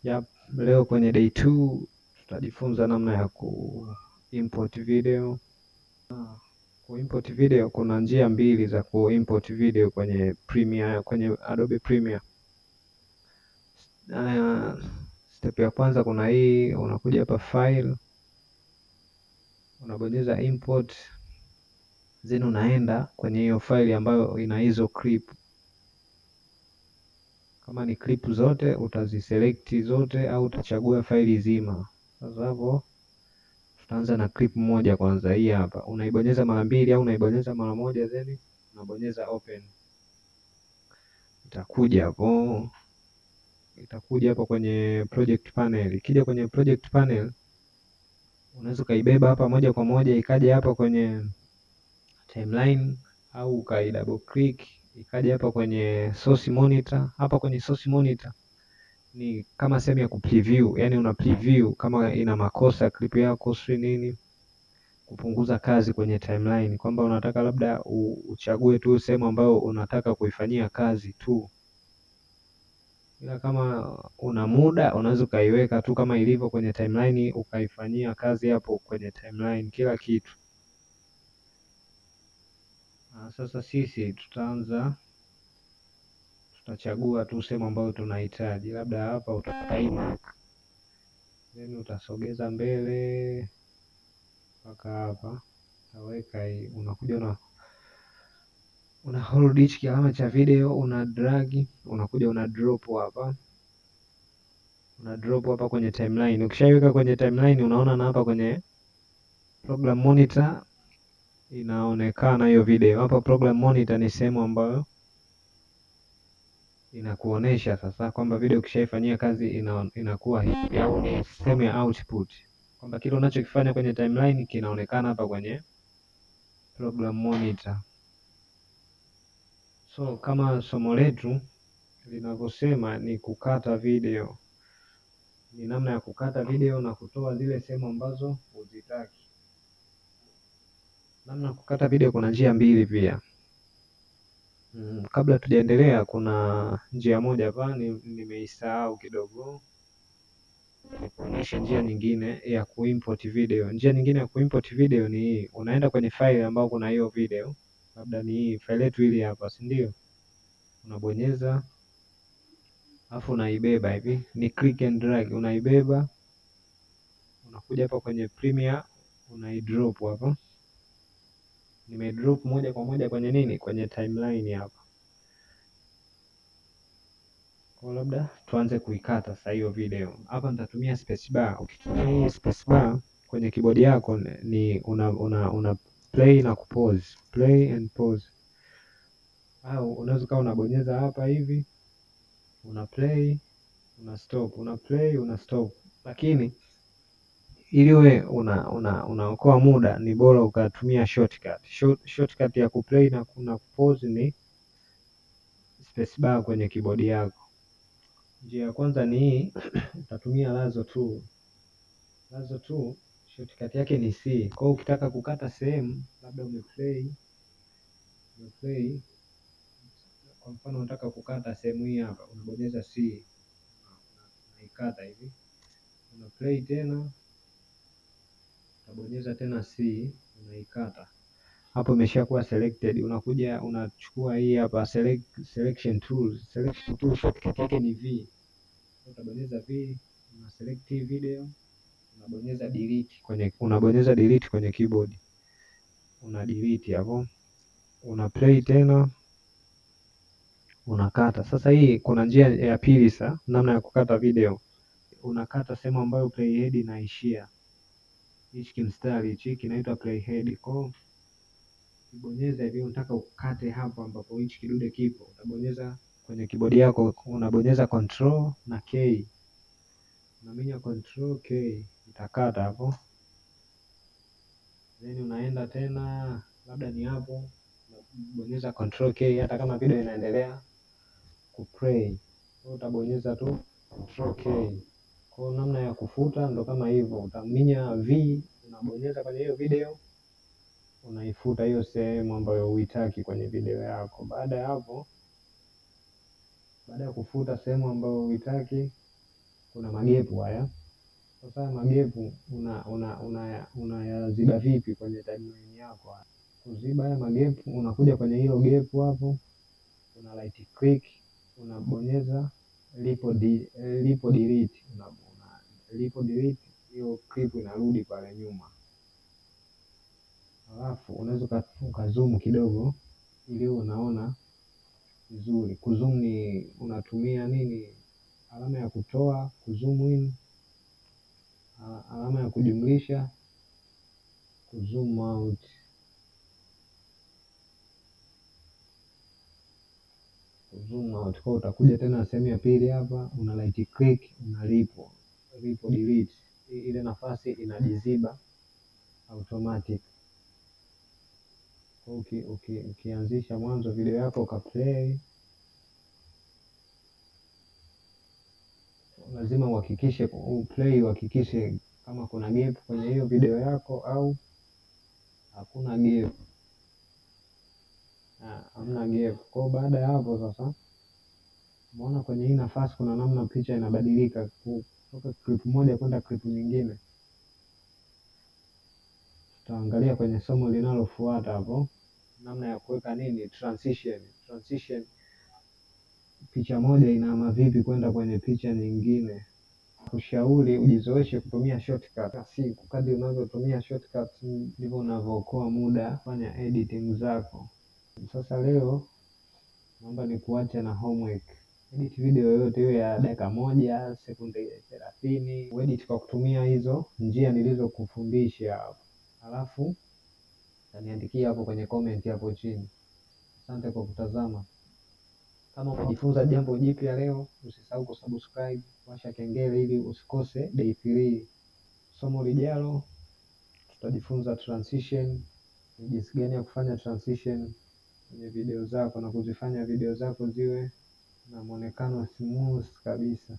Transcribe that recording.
Yep, leo kwenye day 2 tutajifunza namna ya kuimport video. Kuimport video kuna njia mbili za kuimport video kwenye Premiere, kwenye Adobe Premiere. Step ya kwanza kuna hii, unakuja hapa file, unabonyeza import, then unaenda kwenye hiyo file ambayo ina hizo clip. Kama ni clip zote utaziselect zote au utachagua faili zima. Sasa hapo tutaanza na clip moja kwanza, hii hapa. Unaibonyeza mara mbili au unaibonyeza mara moja, then unabonyeza open. Itakuja hapo kwenye project panel. Ikija kwenye project panel, unaweza ukaibeba hapa moja kwa moja ikaja hapa kwenye timeline, au ukai double click ikaja hapa kwenye source monitor. Hapa kwenye source monitor ni kama sehemu ya kupreview, yani una preview kama ina makosa clip yako si nini, kupunguza kazi kwenye timeline, kwamba unataka labda uchague tu sehemu ambayo unataka kuifanyia kazi tu, ila kama una muda unaweza ukaiweka tu kama ilivyo kwenye timeline ukaifanyia kazi hapo kwenye timeline kila kitu. Sasa sisi tutachagua tu sehemu ambayo tunahitaji, labda hapa utaimark, then utasogeza mbele mpaka hapa, utaweka hii, unakuja una hold hichi kialama cha video, una drag, unakuja una drop hapa kwenye timeline. Ukishaiweka kwenye timeline, unaona na hapa kwenye program monitor inaonekana hiyo video. Hapa program monitor ni sehemu ambayo inakuonesha sasa kwamba video ukishaifanyia kazi inakuwa hivi, au ni sehemu ya output, kwamba kile unachokifanya kwenye timeline kinaonekana hapa kwenye program monitor. So kama somo letu linavyosema ni kukata video, ni namna ya kukata video na kutoa zile sehemu ambazo huzitaki. Namna ya kukata video kuna njia mbili pia. Kabla tujaendelea, kuna njia moja hapa nimeisahau kidogo, nikuonyesha njia nyingine ya kuimport video. Njia nyingine ya kuimport video ni hii, unaenda kwenye file ambayo kuna hiyo video, labda ni hii file yetu hili hapa, si ndio? Unabonyeza afu unaibeba hivi, ni click and drag, unaibeba unakuja hapa kwenye Premiere unaidrop hapa. Nimedrop moja kwa moja kwenye nini, kwenye timeline hapa. Kwa labda tuanze kuikata sasa hiyo video. Hapa nitatumia space bar. Ukitumia hii space bar kwenye keyboard yako ni una play na kupause, play and pause. Au unaweza kama unabonyeza hapa hivi, una play, una stop, una play, una stop. Lakini ili we unaokoa muda, ni bora ukatumia shortcut. Shortcut ya kuplay na kuna pause ni space bar kwenye keyboard yako. Njia ya kwanza ni hii, utatumia lazo tu. Lazo tu shortcut yake ni C. Kwa hiyo ukitaka kukata sehemu, labda umeplay, kwa mfano unataka kukata sehemu hii hapa, unabonyeza C, unaikata hivi, una play tena, unabonyeza tena C, unaikata. Hapo imeshakuwa selected. Unakuja unachukua hii hapa selection tools. Selection tool shortcut yake ni V. Utabonyeza V, una select hii video, unabonyeza delete kwenye keyboard, una delete hapo, una play tena, unakata. Sasa hii kuna njia ya pili, sasa namna ya kukata video, unakata sehemu ambayo playhead inaishia. Hichi kimstari hichi kinaitwa playhead. Kwa ubonyeza hivi, unataka ukate hapo ambapo hichi kidude kipo, utabonyeza kwenye keyboard yako, unabonyeza control na K, unaminya control K, utakata hapo. Then unaenda tena, labda ni hapo, unabonyeza control K hata kama video inaendelea kuplay. Kwa utabonyeza tu control K. Kwa namna ya kufuta ndo kama hivyo, utaminya V, unabonyeza kwenye hiyo video, unaifuta hiyo sehemu ambayo huitaki kwenye video yako. Baada ya kufuta sehemu ambayo huitaki, kuna magepu haya. Sasa magepu unayaziba vipi kwenye timeline yako? Kuziba haya magepu, unakuja kwenye hilo gepu hapo, una right click, unabonyeza lipo delete, lipo delete, hiyo clip inarudi pale nyuma. Alafu unaweza ukazoom kidogo ili unaona vizuri. Kuzoom ni unatumia nini? Alama ya kutoa, kuzoom in, alama ya kujumlisha, kuzoom out. Zoom out. Kwa utakuja tena sehemu ya pili hapa, una right click, una lipo delete, ile nafasi inajiziba automatic. Ukianzisha mwanzo video yako ukaplay, lazima uhakikishe kama kuna gap kwenye hiyo video yako au hakuna gap. Hamna gap. Kwa baada ya hapo sasa, umeona kwenye hii nafasi kuna namna picha inabadilika kutoka clip moja kwenda clip nyingine. Tutaangalia kwenye somo linalofuata hapo namna ya kuweka nini, transition. Picha moja inahama vipi kwenda kwenye picha nyingine. Ushauri ujizoeshe kutumia shortcut. Siku kadri unavyotumia shortcut ndivyo unavyookoa muda kufanya editing zako. Sasa leo naomba nikuache na homework. Edit video yoyote hiyo ya dakika 1, sekunde 30, uedit kwa kutumia hizo njia nilizokufundisha hapo. Alafu utaniandikia hapo kwenye comment hapo chini. Asante kwa kutazama. Kama umejifunza jambo jipya leo, usisahau kusubscribe, washa kengele ili usikose day 3. Somo lijalo tutajifunza transition, ni jinsi gani ya kufanya transition kwenye video zako na kuzifanya video zako ziwe na muonekano smooth kabisa.